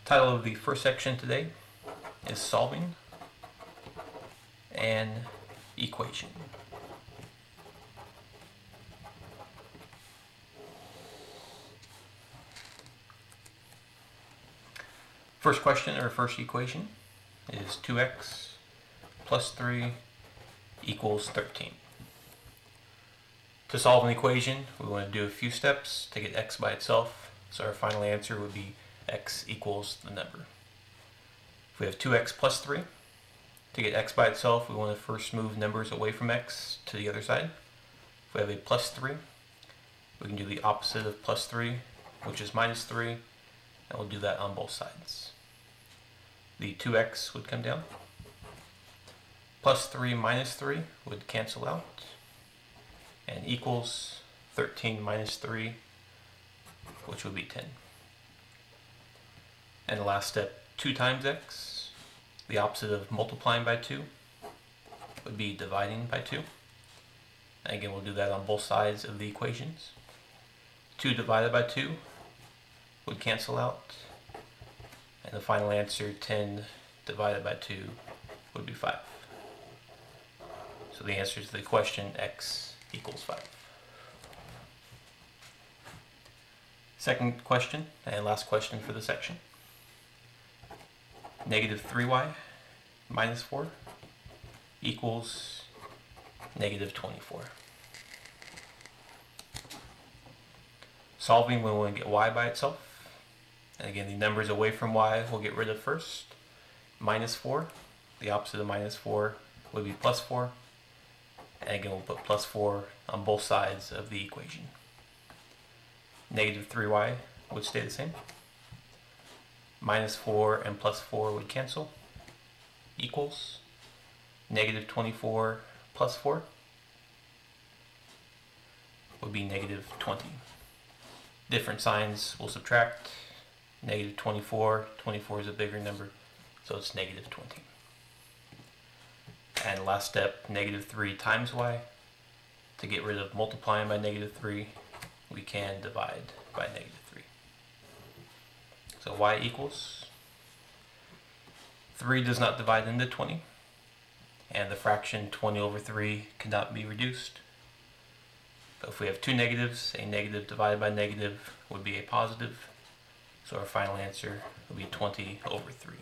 Title of the first section today is Solving an Equation. First question, or first equation, is 2x plus 3 equals 13. To solve an equation, we want to do a few steps to get x by itself, so our final answer would be x equals the number. If we have 2x plus 3, to get x by itself, we want to first move numbers away from x to the other side. If we have a plus 3, we can do the opposite of plus 3, which is minus 3, and we'll do that on both sides. The 2x would come down. Plus 3 minus 3 would cancel out, and equals 13 minus 3, which would be 10. And the last step, 2 times x, the opposite of multiplying by 2, would be dividing by 2. And again, we'll do that on both sides of the equations. 2 divided by 2 would cancel out, and the final answer, 10 divided by 2, would be 5. So the answer to the question, x equals 5. Second question, and last question for the section. Negative 3y minus 4 equals negative 24. Solving when we want to get y by itself. And again, the numbers away from y we'll get rid of first. Minus 4, the opposite of minus 4 would be plus 4. And again, we'll put plus 4 on both sides of the equation. Negative 3y would stay the same. Minus 4 and plus 4 would cancel. Equals negative 24 plus 4 would be negative 20. Different signs will subtract. Negative 24, 24 is a bigger number, so it's negative 20. And last step, negative 3 times y. To get rid of multiplying by negative 3, we can divide by negative 3. So y equals, 3 does not divide into 20, and the fraction 20 over 3 cannot be reduced. But if we have two negatives, a negative divided by negative would be a positive, so our final answer would be 20 over 3.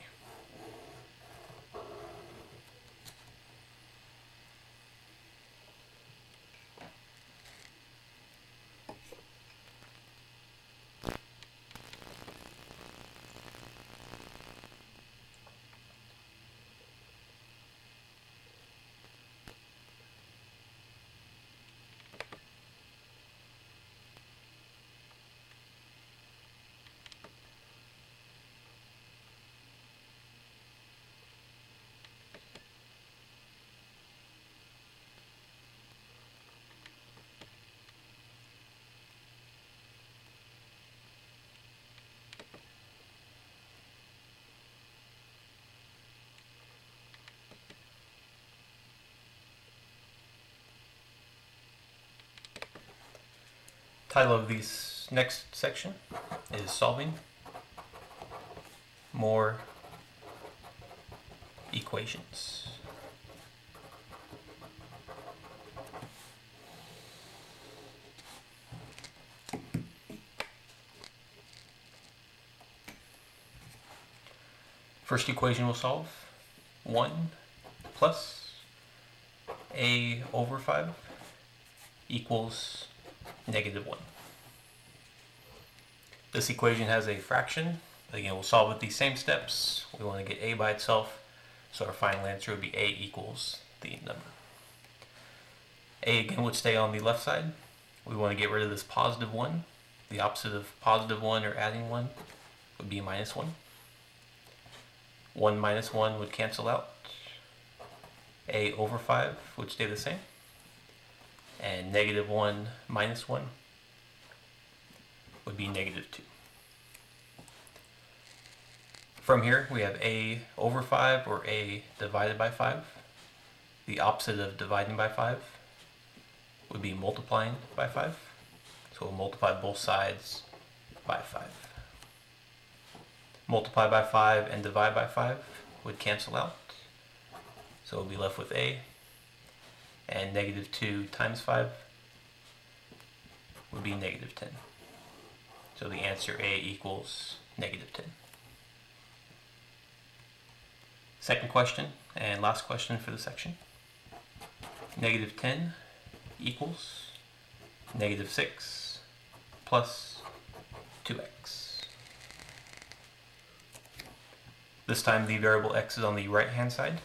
Title of this next section is Solving More Equations. First equation we'll solve, 1 plus a over 5 equals negative 1. This equation has a fraction. Again, we'll solve with these same steps. We want to get a by itself, so our final answer would be a equals the number. A again would stay on the left side. We want to get rid of this positive 1. The opposite of positive 1 or adding 1 would be minus 1. 1 minus 1 would cancel out. A over 5 would stay the same. And negative 1 minus 1 would be negative 2. From here, we have a over 5 or a divided by 5. The opposite of dividing by 5 would be multiplying by 5. So we'll multiply both sides by 5. multiply by 5 and divide by 5 would cancel out. So we'll be left with a, and negative 2 times 5 would be negative 10. So the answer A equals negative 10. Second question and last question for the section. Negative 10 equals negative 6 plus 2x. This time the variable x is on the right hand side.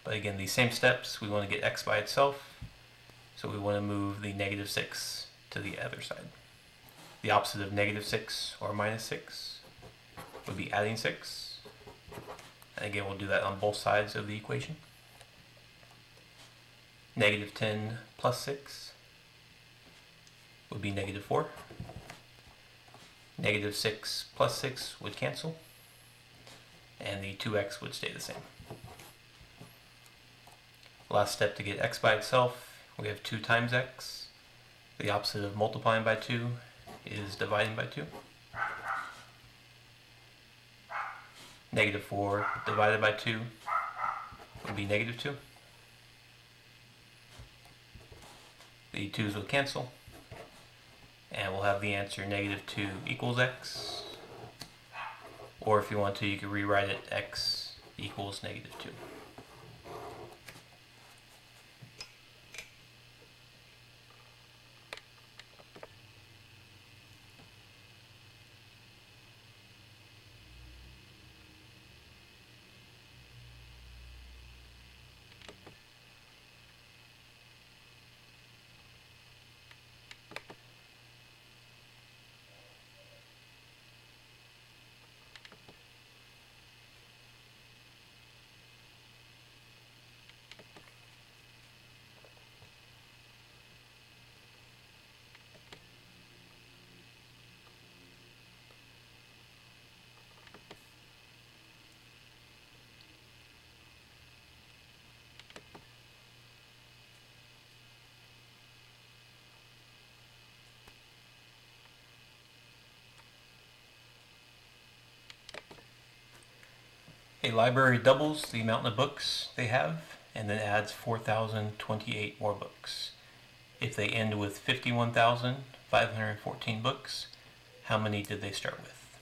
But again, these same steps, we want to get x by itself. So we want to move the negative 6 to the other side. The opposite of negative 6 or minus 6 would be adding 6. And again, we'll do that on both sides of the equation. Negative 10 plus 6 would be negative 4. Negative 6 plus 6 would cancel. And the 2x would stay the same. Last step to get x by itself, we have 2 times x. The opposite of multiplying by 2 is dividing by 2. Negative 4 divided by 2 would be negative 2. The 2's will cancel, and we'll have the answer negative 2 equals x. Or if you want to, you can rewrite it x equals negative 2. A library doubles the amount of books they have and then adds 4,028 more books. If they end with 51,514 books, how many did they start with?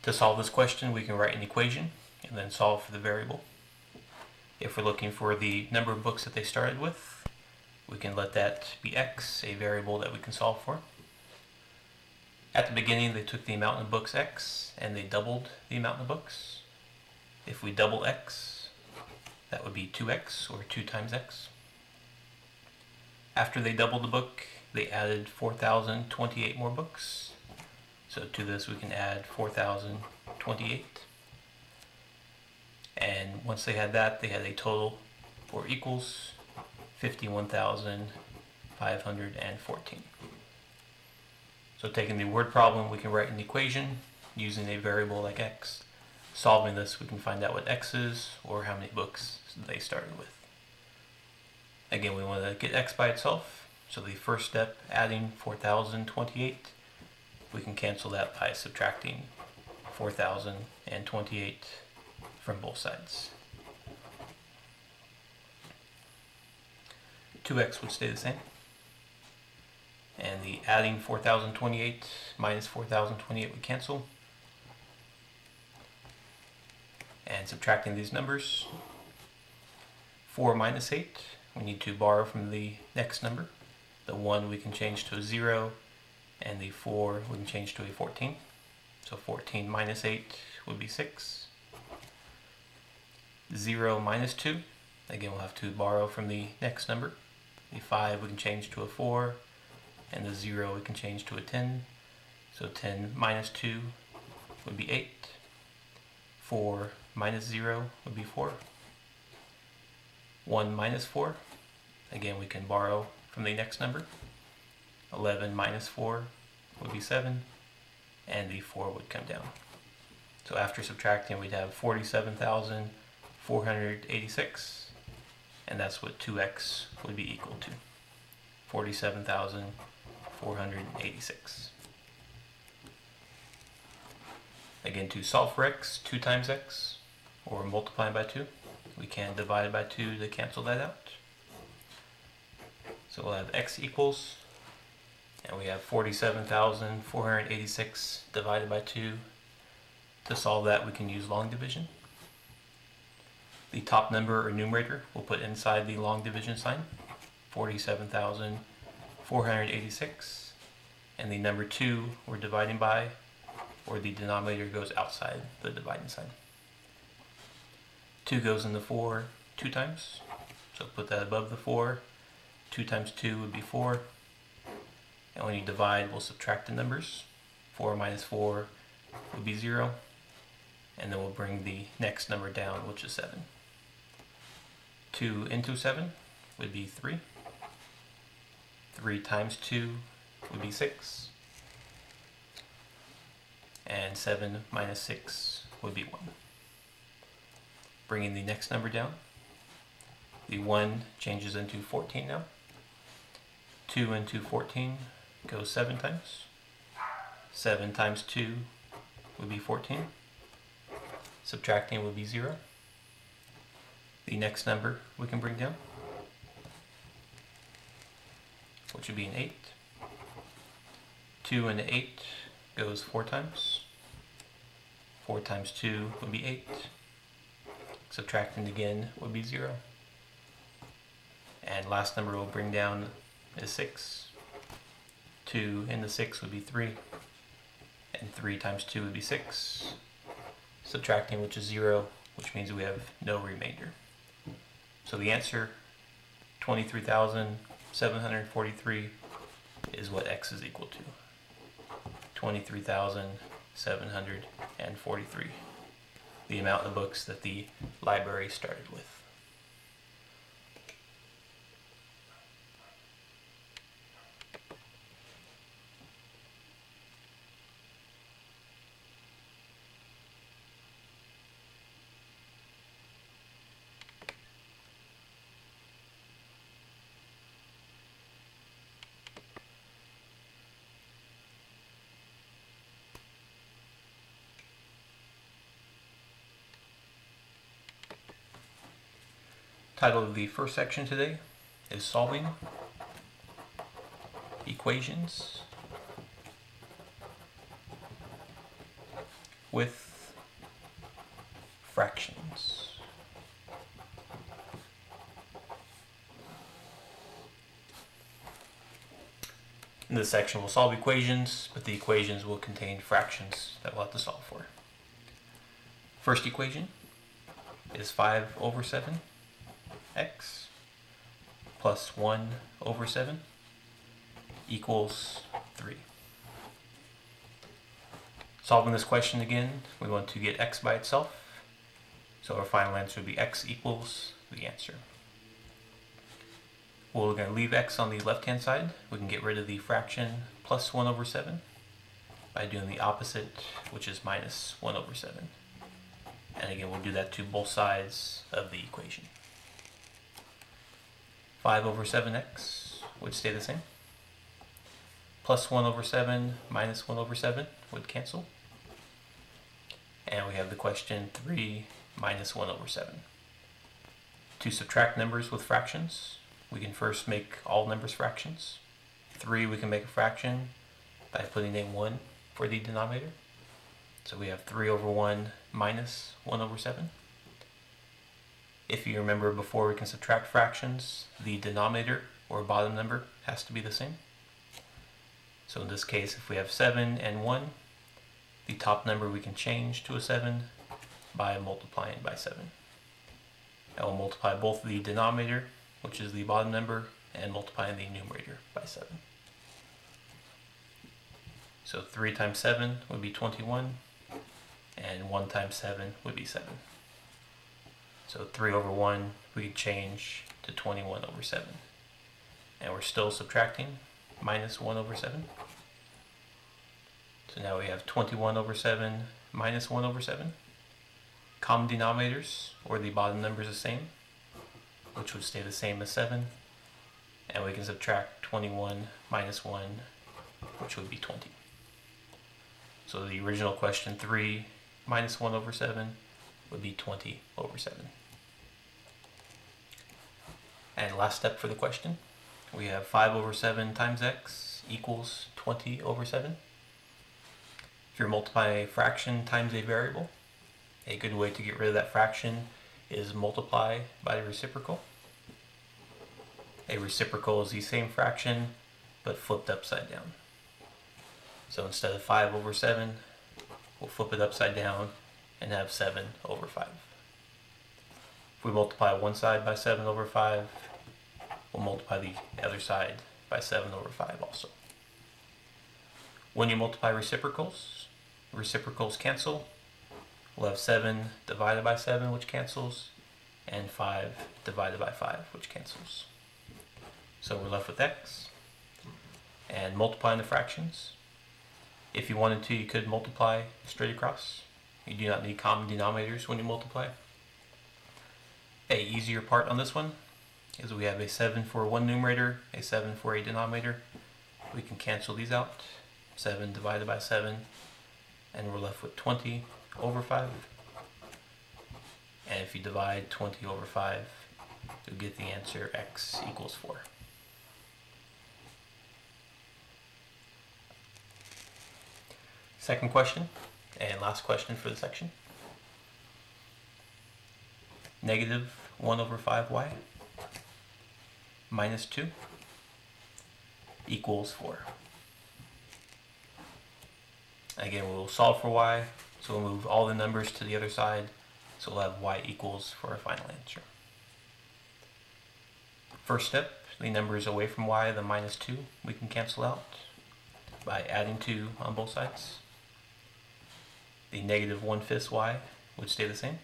To solve this question, we can write an equation and then solve for the variable. If we're looking for the number of books that they started with, we can let that be x, a variable that we can solve for. At the beginning, they took the amount of books x and they doubled the amount of books. If we double x, that would be 2x, or 2 times x. After they doubled the book, they added 4,028 more books. So to this we can add 4,028. And once they had that, they had a total, or equals, 51,514. So taking the word problem, we can write an equation using a variable like x. Solving this, we can find out what x is, or how many books they started with. Again, we want to get x by itself, so the first step, adding 4,028, we can cancel that by subtracting 4,028 from both sides. 2x would stay the same, and the adding 4,028 minus 4,028 would cancel. And subtracting these numbers, 4 minus 8, we need to borrow from the next number. The 1 we can change to a 0, and the 4 we can change to a 14. So 14 minus 8 would be 6. 0 minus 2, again we'll have to borrow from the next number. The 5 we can change to a 4, and the 0 we can change to a 10. So 10 minus 2 would be 8. 4 minus 0 would be 4. 1 minus 4, again we can borrow from the next number. 11 minus 4 would be 7, and the 4 would come down. So after subtracting, we'd have 47,486, and that's what 2x would be equal to. 47,486. Again, to solve for x, 2 times x, or multiplying by 2, we can divide by 2 to cancel that out. So we'll have x equals, and we have 47,486 divided by 2. To solve that, we can use long division. The top number or numerator we'll put inside the long division sign, 47,486, and the number 2 we're dividing by, or the denominator, goes outside the dividing sign. 2 goes in the 4 2 times, so put that above the 4. 2 times 2 would be 4, and when you divide, we'll subtract the numbers. 4 minus 4 would be 0, and then we'll bring the next number down, which is 7. 2 into 7 would be 3. 3 times 2 would be 6. And 7 minus 6 would be 1. Bringing the next number down, the 1 changes into 14 now. 2 into 14 goes 7 times. 7 times 2 would be 14. Subtracting would be 0. The next number we can bring down, which would be an 8. 2 into 8 goes 4 times. 4 times 2 would be 8. Subtracting again would be 0. And last number we'll bring down is 6. 2 into 6 would be 3. And 3 times 2 would be 6. Subtracting, which is 0, which means we have no remainder. So the answer, 23,743, is what x is equal to. 23,743, the amount of books that the library started with. Title of the first section today is Solving Equations with Fractions. In this section we'll solve equations, but the equations will contain fractions that we'll have to solve for. First equation is 5 over 7 x plus 1 over 7 equals 3. Solving this question again, we want to get x by itself, so our final answer would be x equals the answer. We're going to leave x on the left hand side. We can get rid of the fraction plus 1 over 7 by doing the opposite, which is minus 1 over 7. And again, we'll do that to both sides of the equation. 5 over 7x would stay the same. Plus 1 over 7 minus 1 over 7 would cancel. And we have the question 3 minus 1 over 7. To subtract numbers with fractions, we can first make all numbers fractions. 3 we can make a fraction by putting in 1 for the denominator. So we have 3 over 1 minus 1 over 7. If you remember before we can subtract fractions, the denominator or bottom number has to be the same. So in this case, if we have 7 and 1, the top number we can change to a 7 by multiplying by 7. I will multiply both the denominator, which is the bottom number, and multiplying the numerator by 7. So 3 times 7 would be 21, and 1 times 7 would be 7. So 3 over 1 we could change to 21 over 7. And we're still subtracting minus 1 over 7. So now we have 21 over 7 minus 1 over 7. Common denominators, or the bottom number, is the same, which would stay the same as 7. And we can subtract 21 minus 1, which would be 20. So the original question, 3 minus 1 over 7, would be 20 over 7. And last step for the question, we have 5 over 7 times x equals 20 over 7. If you're multiplying a fraction times a variable, a good way to get rid of that fraction is multiply by the reciprocal. A reciprocal is the same fraction, but flipped upside down. So instead of 5 over 7, we'll flip it upside down and have 7 over 5. If we multiply one side by 7 over 5, we'll multiply the other side by 7 over 5 also. When you multiply reciprocals cancel. We'll have 7 divided by 7, which cancels, and 5 divided by 5, which cancels. So we're left with x. And multiplying the fractions. If you wanted to, you could multiply straight across. You do not need common denominators when you multiply. A easier part on this one is we have a 7 for one numerator, a 7 for a denominator. We can cancel these out. 7 divided by 7, and we're left with 20 over 5. And if you divide 20 over 5, you'll get the answer x equals 4. Second question, and last question for the section. Negative 1 over 5y minus 2 equals 4. Again, we'll solve for y, so we'll move all the numbers to the other side, so we'll have y equals for our final answer. First step, the numbers away from y, the minus 2, we can cancel out by adding 2 on both sides. The negative 1/5 y would stay the same.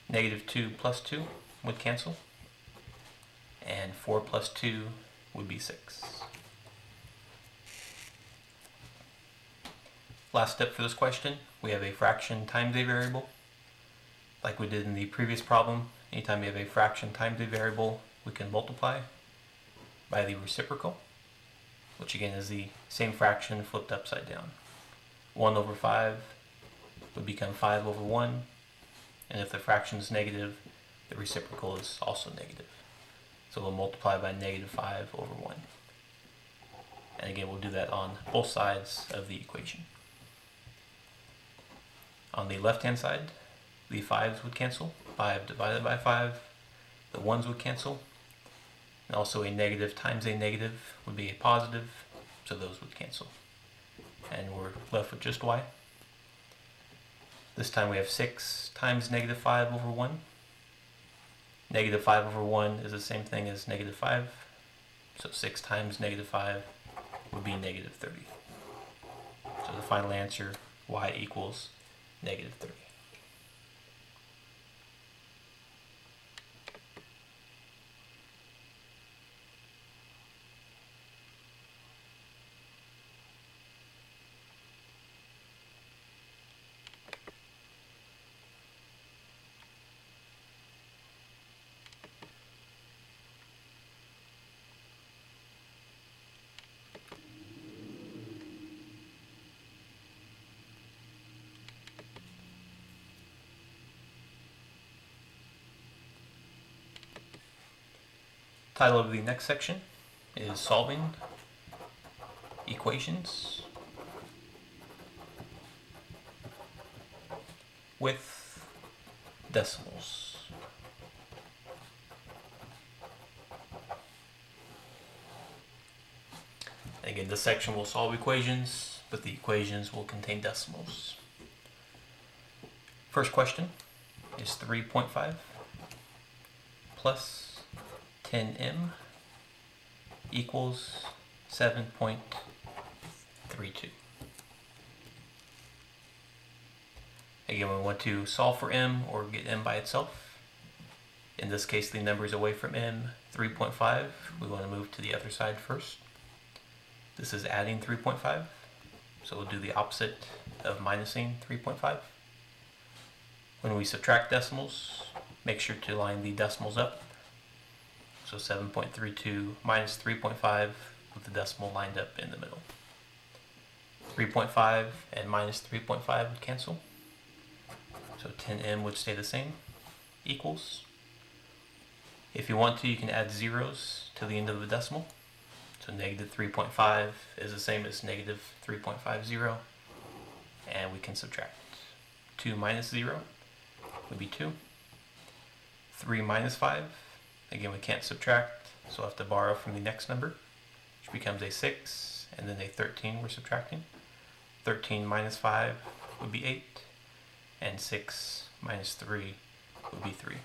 Negative 2 plus 2 would cancel, and 4 plus 2 would be 6. Last step for this question, we have a fraction times a variable. Like we did in the previous problem, anytime you have a fraction times a variable, we can multiply by the reciprocal, which again is the same fraction flipped upside down. 1 over 5 would become 5 over 1, and if the fraction is negative, the reciprocal is also negative. So we'll multiply by negative 5 over 1. And again, we'll do that on both sides of the equation. On the left-hand side, the 5's would cancel. 5 divided by 5, the 1's would cancel. And also a negative times a negative would be a positive, so those would cancel. And we're left with just y. This time we have 6 times negative 5 over 1. Negative 5 over 1 is the same thing as negative 5. So 6 times negative 5 would be negative 30. So the final answer, y equals negative 30. Title of the next section is Solving Equations with Decimals. Again, this section will solve equations, but the equations will contain decimals. First question is 3.5 plus 10m equals 7.32. Again, we want to solve for m or get m by itself. In this case, the number is away from m, 3.5. We want to move to the other side first. This is adding 3.5, so we'll do the opposite of minusing 3.5. When we subtract decimals, make sure to line the decimals up. So 7.32 minus 3.5 with the decimal lined up in the middle. 3.5 and minus 3.5 would cancel. So 10m would stay the same, equals. If you want to, you can add zeros to the end of the decimal. So negative 3.5 is the same as negative 3.50, and we can subtract. 2 minus 0 would be 2. 3 minus 5, again we can't subtract, so we'll have to borrow from the next number, which becomes a 6, and then a 13 we're subtracting. 13 minus 5 would be 8, and 6 minus 3 would be 3.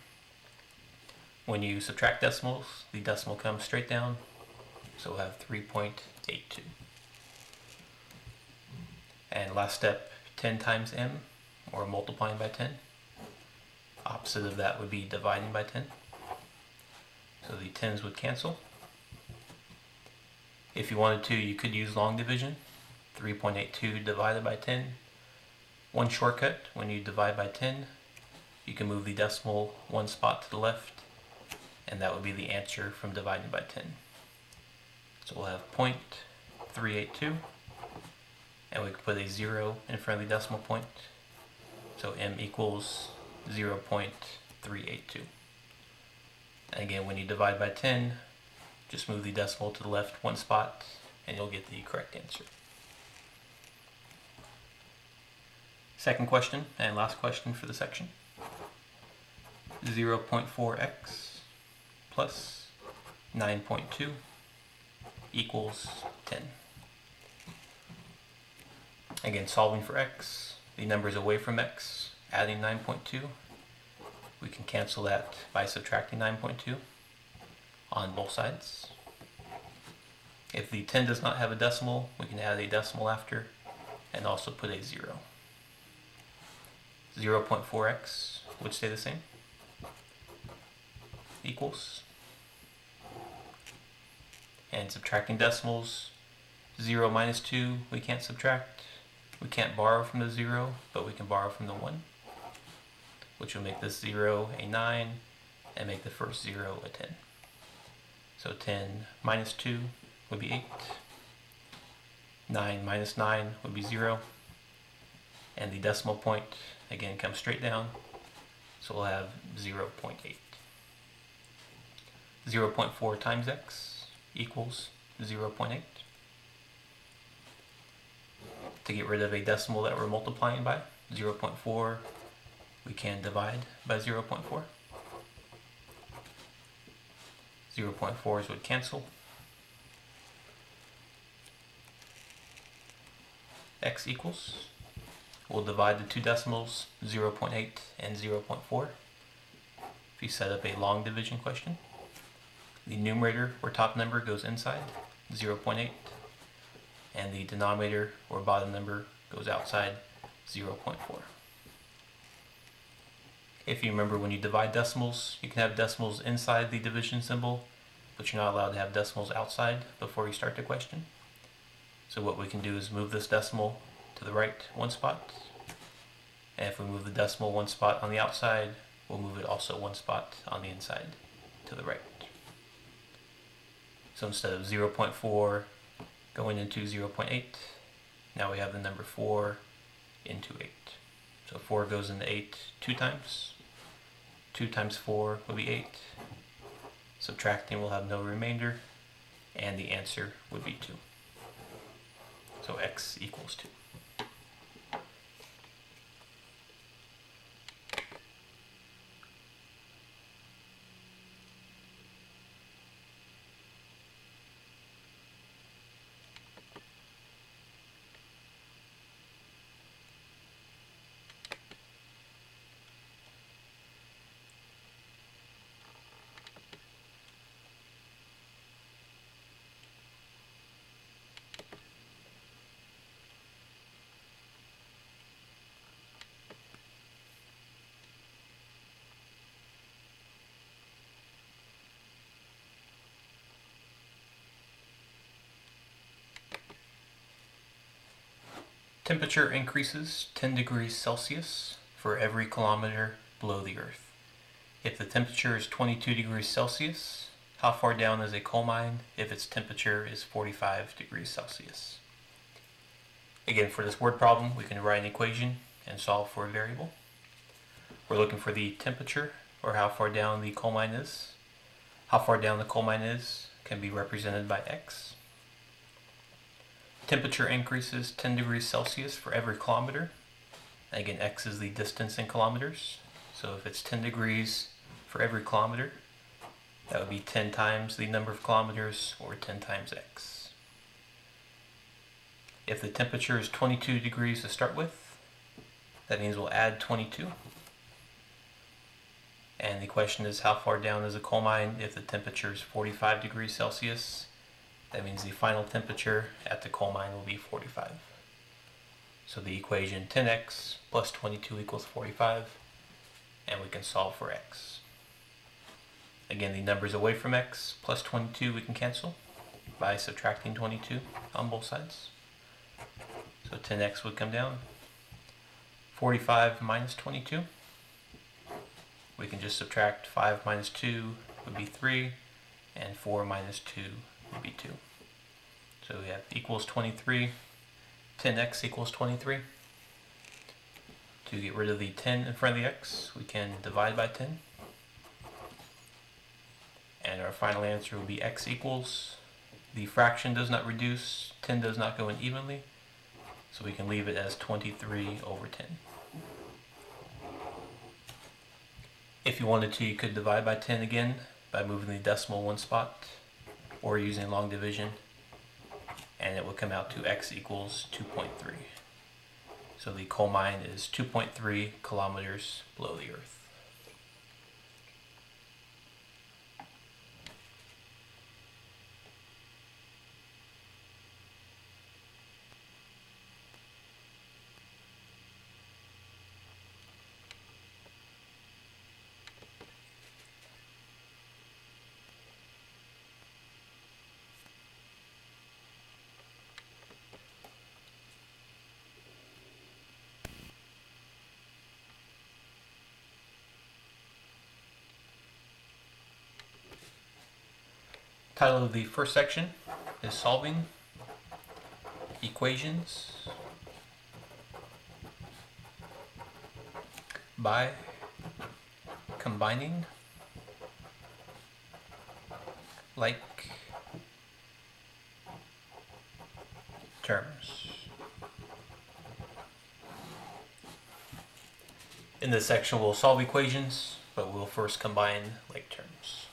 When you subtract decimals, the decimal comes straight down, so we'll have 3.82. And last step, 10 times m, or multiplying by 10. Opposite of that would be dividing by 10. So the 10s would cancel. If you wanted to, you could use long division. 3.82 divided by 10. One shortcut, when you divide by 10, you can move the decimal one spot to the left, and that would be the answer from dividing by 10. So we'll have 0.382, and we can put a 0 in front of the decimal point. So m equals 0.382. And again, when you divide by 10, just move the decimal to the left one spot, and you'll get the correct answer. Second question, and last question for the section. 0.4x plus 9.2 equals 10. Again, solving for x, the numbers away from x, adding 9.2. We can cancel that by subtracting 9.2 on both sides. If the 10 does not have a decimal, we can add a decimal after and also put a 0. 0.4x would stay the same, equals, and subtracting decimals, 0 minus 2 we can't subtract. We can't borrow from the 0, but we can borrow from the 1, which will make this 0 a 9 and make the first 0 a 10. So 10 minus 2 would be 8. 9 minus 9 would be 0. And the decimal point, again, comes straight down. So we'll have 0.8. 0.4 times x equals 0.8. To get rid of a decimal that we're multiplying by, 0.4, we can divide by 0.4. 0.4s would cancel. X equals, we'll divide the two decimals, 0.8 and 0.4. If you set up a long division question, the numerator or top number goes inside, 0.8, and the denominator or bottom number goes outside, 0.4. If you remember, when you divide decimals, you can have decimals inside the division symbol, but you're not allowed to have decimals outside before you start the question. So what we can do is move this decimal to the right one spot, and if we move the decimal one spot on the outside, we'll move it also one spot on the inside to the right. So instead of 0.4 going into 0.8, now we have the number 4 into 8. So 4 goes into 8 2 times. 2 times 4 will be 8. Subtracting will have no remainder, and the answer would be 2. So x equals 2. Temperature increases 10 degrees Celsius for every kilometer below the Earth. If the temperature is 22 degrees Celsius, how far down is a coal mine if its temperature is 45 degrees Celsius? Again, for this word problem, we can write an equation and solve for a variable. We're looking for the temperature, or how far down the coal mine is. How far down the coal mine is can be represented by x. Temperature increases 10 degrees Celsius for every kilometer. Again, x is the distance in kilometers. So if it's 10 degrees for every kilometer, that would be 10 times the number of kilometers, or 10 times x. If the temperature is 22 degrees to start with, that means we'll add 22. And the question is, how far down is a coal mine? If the temperature is 45 degrees Celsius, that means the final temperature at the coal mine will be 45. So the equation 10x plus 22 equals 45, and we can solve for x. Again, the numbers away from x plus 22 we can cancel by subtracting 22 on both sides. So 10x would come down. 45 minus 22. We can just subtract 5 minus 2 would be 3, and 4 minus 2 would be 2. So we have equals 23. 10x equals 23. To get rid of the 10 in front of the x, we can divide by 10. And our final answer will be x equals, the fraction does not reduce, 10 does not go in evenly, so we can leave it as 23 over 10. If you wanted to, you could divide by 10 again by moving the decimal one spot or using long division, and it would come out to x equals 2.3. So the coal mine is 2.3 kilometers below the earth. Title of the first section is Solving Equations by Combining Like Terms. In this section we'll solve equations, but we'll first combine like terms.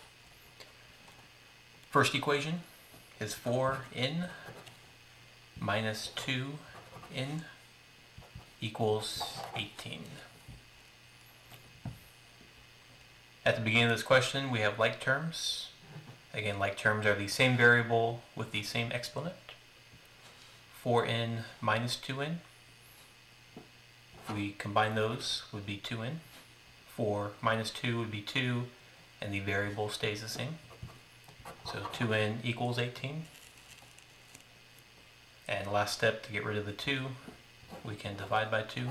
First equation is 4n minus 2n equals 18. At the beginning of this question, we have like terms. Again, like terms are the same variable with the same exponent. 4n minus 2n. If we combine those, would be 2n. 4 minus 2 would be 2, and the variable stays the same. So 2n equals 18. And last step, to get rid of the 2, we can divide by 2.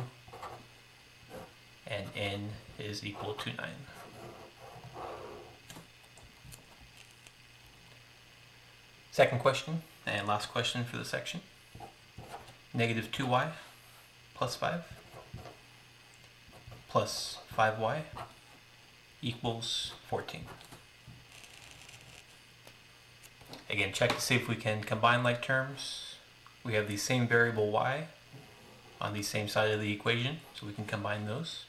And n is equal to 9. Second question, and last question for the section. Negative 2y plus 5 plus 5y equals 14. Again, check to see if we can combine like terms. We have the same variable y on the same side of the equation, so we can combine those.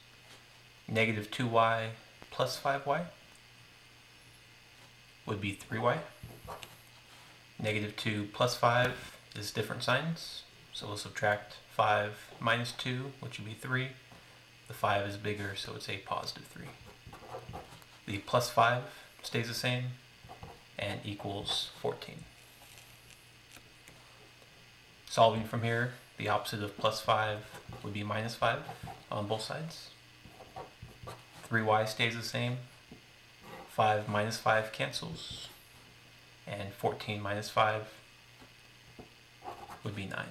Negative 2y plus 5y would be 3y. Negative 2 plus 5 is different signs, so we'll subtract 5 minus 2, which would be 3. The 5 is bigger, so it's a positive 3. The plus 5 stays the same and equals 14. Solving from here, the opposite of plus 5 would be minus 5 on both sides. 3y stays the same. 5 minus 5 cancels. And 14 minus 5 would be 9.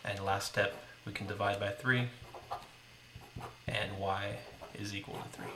And last step, we can divide by 3, and y is equal to 3.